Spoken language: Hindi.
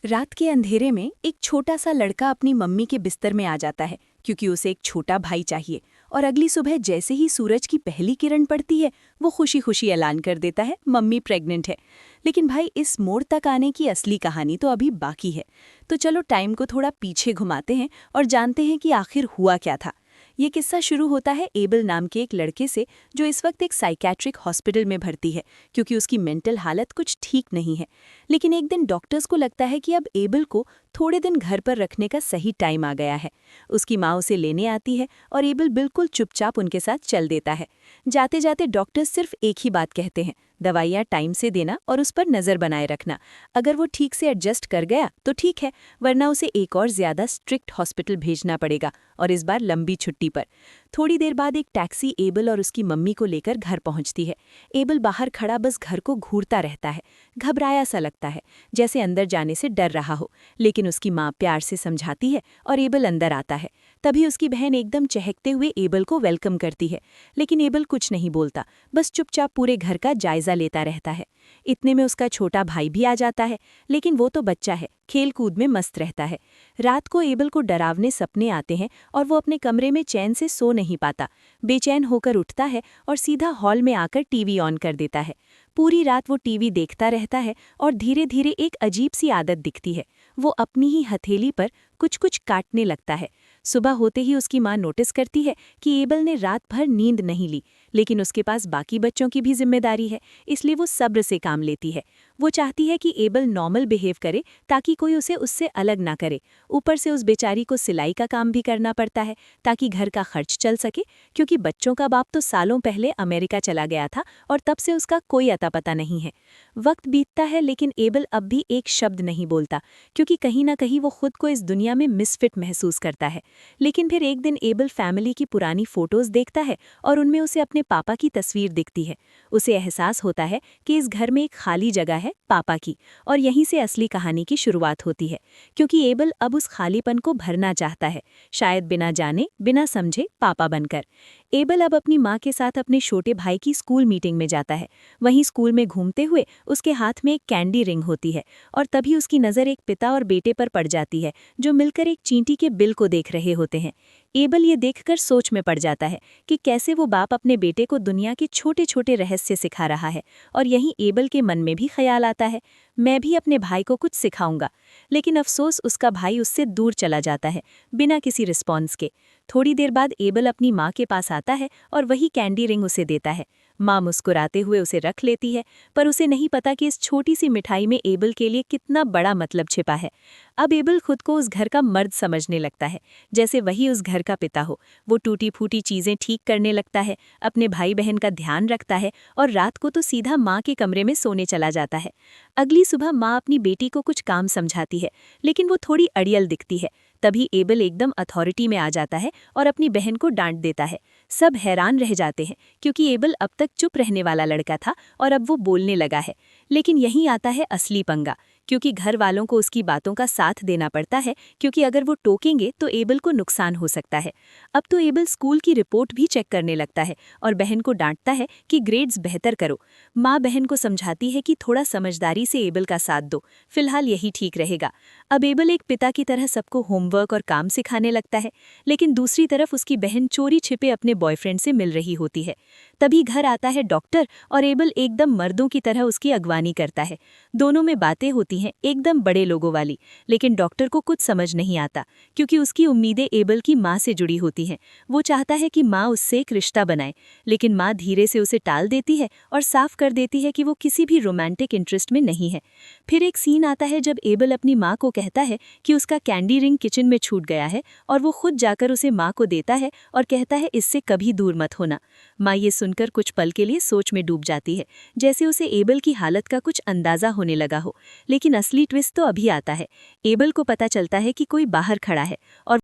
रात के अंधेरे में एक छोटा सा लड़का अपनी मम्मी के बिस्तर में आ जाता है क्योंकि उसे एक छोटा भाई चाहिए। और अगली सुबह जैसे ही सूरज की पहली किरण पड़ती है वो खुशी खुशी ऐलान कर देता है मम्मी प्रेग्नेंट है। लेकिन भाई इस मोड़ तक आने की असली कहानी तो अभी बाकी है। तो चलो टाइम को थोड़ा पीछे घुमाते हैं और जानते हैं कि आखिर हुआ क्या था। ये किस्सा शुरू होता है एबल नाम के एक लड़के से जो इस वक्त एक साइकेट्रिक हॉस्पिटल में भर्ती है क्योंकि उसकी मेंटल हालत कुछ ठीक नहीं है। लेकिन एक दिन डॉक्टर्स को लगता है कि अब एबल को थोड़े दिन घर पर रखने का सही टाइम आ गया है। उसकी माँ उसे लेने आती है और एबल बिल्कुल चुपचाप उनके साथ चल देता है। जाते जाते डॉक्टर्स सिर्फ एक ही बात कहते हैं, दवाइयाँ टाइम से देना और उस पर नज़र बनाए रखना। अगर वो ठीक से एडजस्ट कर गया तो ठीक है, वरना उसे एक और ज़्यादा स्ट्रिक्ट हॉस्पिटल भेजना पड़ेगा, और इस बार लंबी छुट्टी पर। थोड़ी देर बाद एक टैक्सी एबल और उसकी मम्मी को लेकर घर पहुंचती है। एबल बाहर खड़ा बस घर को घूरता रहता है, घबराया सा लगता है, जैसे अंदर जाने से डर रहा हो। लेकिन उसकी माँ प्यार से समझाती है और एबल अंदर आता है। तभी उसकी बहन एकदम चहकते हुए एबल को वेलकम करती है। लेकिन एबल कुछ नहीं बोलता, बस चुपचाप पूरे घर का जायजा लेता रहता है। इतने में उसका छोटा भाई भी आ जाता है, लेकिन वो तो बच्चा है, खेल कूद में मस्त रहता है। रात को एबल को डरावने सपने आते हैं और वो अपने कमरे में चैन से सो नहीं पाता। बेचैन होकर उठता है और सीधा हॉल में आकर टीवी ऑन कर देता है। पूरी रात वो टीवी देखता रहता है और धीरे धीरे एक अजीब सी आदत दिखती है। वो अपनी ही हथेली पर कुछ कुछ काटने लगता है। सुबह होते ही उसकी माँ नोटिस करती है कि एबल ने रात भर नींद नहीं ली, लेकिन उसके पास बाकी बच्चों की भी जिम्मेदारी है, इसलिए वो सब्र से काम लेती है। वो चाहती है कि एबल नॉर्मल बिहेव करे ताकि कोई उसे उससे अलग ना करे। ऊपर से उस बेचारी को सिलाई का काम भी करना पड़ता है ताकि घर का खर्च चल सके, क्योंकि बच्चों का बाप तो सालों पहले अमेरिका चला गया था और तब से उसका कोई अता पता नहीं है। वक्त बीतता है लेकिन एबल अब भी एक शब्द नहीं बोलता, क्योंकि कहीं ना कहीं वो खुद को इस दुनिया में मिसफिट महसूस करता है। लेकिन फिर एक दिन एबल फैमिली की पुरानी फोटोज देखता है और उनमें उसे अपने पापा की तस्वीर दिखती है। उसे एहसास होता है कि इस घर में एक खाली जगह है पापा की, और यहीं से असली कहानी की शुरुआत होती है। क्योंकि एबल अब उस खालीपन को भरना चाहता है, शायद बिना जाने बिना समझे पापा बनकर। एबल अब अपनी माँ के साथ अपने छोटे भाई की स्कूल मीटिंग में जाता है। वहीं स्कूल में घूमते हुए उसके हाथ में एक कैंडी रिंग होती है, और तभी उसकी नज़र एक पिता और बेटे पर पड़ जाती है जो मिलकर एक चींटी के बिल को देख रहे होते हैं। एबल ये देखकर सोच में पड़ जाता है कि कैसे वो बाप अपने बेटे को दुनिया के छोटे छोटे रहस्य सिखा रहा है। और यहीं एबल के मन में भी ख्याल आता है, मैं भी अपने भाई को कुछ सिखाऊंगा। लेकिन अफसोस उसका भाई उससे दूर चला जाता है बिना किसी रिस्पॉन्स के। थोड़ी देर बाद एबल अपनी माँ के पास आता है और वही कैंडी रिंग उसे देता है। माँ मुस्कुराते हुए उसे रख लेती है, पर उसे नहीं पता कि इस छोटी सी मिठाई में एबल के लिए कितना बड़ा मतलब छिपा है। अब एबल खुद को उस घर का मर्द समझने लगता है, जैसे वही उस घर का पिता हो। वो टूटी फूटी चीज़ें ठीक करने लगता है, अपने भाई बहन का ध्यान रखता है, और रात को तो सीधा माँ के कमरे में सोने चला जाता है। अगली सुबह माँ अपनी बेटी को कुछ काम समझाती है, लेकिन वो थोड़ी अड़ियल दिखती है। तभी एबल एकदम अथॉरिटी में आ जाता है और अपनी बहन को डांट देता है। सब हैरान रह जाते हैं, क्योंकि एबल अब तक चुप रहने वाला लड़का था और अब वो बोलने लगा है। लेकिन यहीं आता है असली पंगा, क्योंकि घर वालों को उसकी बातों का साथ देना पड़ता है, क्योंकि अगर वो टोकेंगे तो एबल को नुकसान हो सकता है। अब तो एबल स्कूल की रिपोर्ट भी चेक करने लगता है और बहन को डांटता है कि ग्रेड्स बेहतर करो। माँ बहन को समझाती है कि थोड़ा समझदारी से एबल का साथ दो, फिलहाल यही ठीक रहेगा। अब एबल एक पिता की तरह सबको होमवर्क और काम सिखाने लगता है, लेकिन दूसरी तरफ उसकी बहन चोरी छिपे अपने बॉयफ्रेंड से मिल रही होती है। तभी घर आता है डॉक्टर और एबल एकदम मर्दों की तरह उसकी अगवानी करता है। दोनों में बातें होती हैं एकदम बड़े लोगों वाली, लेकिन डॉक्टर को कुछ समझ नहीं आता, क्योंकि उसकी उम्मीदें एबल की माँ से जुड़ी होती हैं। वो चाहता है कि माँ उससे एक रिश्ता बनाए, लेकिन माँ धीरे से उसे टाल देती है और साफ कर देती है कि वो किसी भी रोमांटिक इंटरेस्ट में नहीं है। फिर एक सीन आता है जब एबल अपनी माँ को कहता है कि उसका कैंडी रिंग किचन में छूट गया है, और वो खुद जाकर उसे माँ को देता है और कहता है इससे कभी दूर मत होना। माँ ये सुनकर कुछ पल के लिए सोच में डूब जाती है, जैसे उसे एबल की हालत का कुछ अंदाजा होने लगा हो। लेकिन असली ट्विस्ट तो अभी आता है। एबल को पता चलता है कि कोई बाहर खड़ा है और